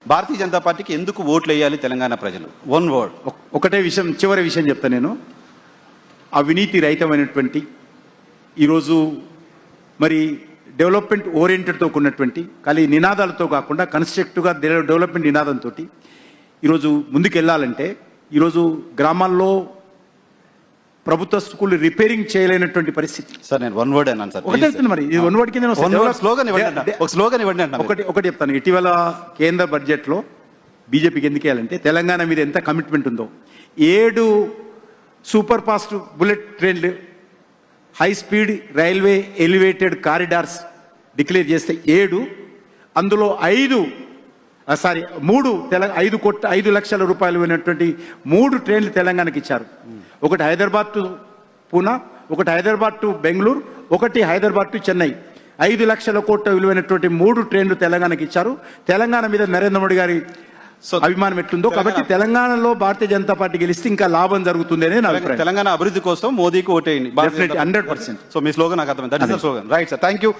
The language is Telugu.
భారతీయ జనతా పార్టీకి ఎందుకు ఓట్లు వేయాలి తెలంగాణ ప్రజలు? One word. ఒకటే విషయం, చివరి విషయం చెప్తా నేను. అవినీతి రహితమైనటువంటి ఈరోజు మరి డెవలప్మెంట్ ఓరియంటెడ్తో ఉన్నటువంటి ఖాళీ నినాదాలతో కాకుండా కన్స్ట్రక్టివ్గా డెవలప్మెంట్ నినాదంతో ఈరోజు ముందుకు వెళ్ళాలంటే ఈరోజు గ్రామాల్లో ప్రభుత్వ స్కూల్ రిపేరింగ్ చేయలేనటువంటి పరిస్థితి. సార్ నేను వన్ వర్డ్ అన్నాను సార్. ఒకటే చెప్తున్నా మరి, ఇది వన్ వర్డ్ కింద స్లోగన్ ఇవ్వండి. ఒకటి చెప్తాను. ఇటీవల కేంద్ర బడ్జెట్లో బీజేపీకి ఎందుకు వేయాలంటే తెలంగాణ మీద ఎంత కమిట్మెంట్ ఉందో. 7 సూపర్ ఫాస్ట్ బుల్లెట్ ట్రైన్లు, high speed railway elevated corridors declare చేస్తే 7, అందులో 3 5 లక్షల రూపాయలు అయినటువంటి 3 ట్రైన్లు తెలంగాణకి ఇచ్చారు. ఒకటి హైదరాబాద్ టు పూనా, ఒకటి హైదరాబాద్ టు బెంగళూరు, ఒకటి హైదరాబాద్ టు చెన్నై. 5 లక్షల కోట్ల విలువైనటువంటి 3 ట్రైన్లు తెలంగాణకి ఇచ్చారు. తెలంగాణ మీద నరేంద్ర మోడీ గారి అభిమానం ఎట్లుందో కాబట్టి తెలంగాణలో భారతీయ జనతా పార్టీ గెలిస్తే ఇంకా లాభం జరుగుతుంది అనేది నా అభిప్రాయం. తెలంగాణ అభివృద్ధి కోసం మోదీకి ఓటేయండి. 100%. సో మీ స్లోగన్ నాకు అర్థమైంది. That is the slogan. Right sir, thank you.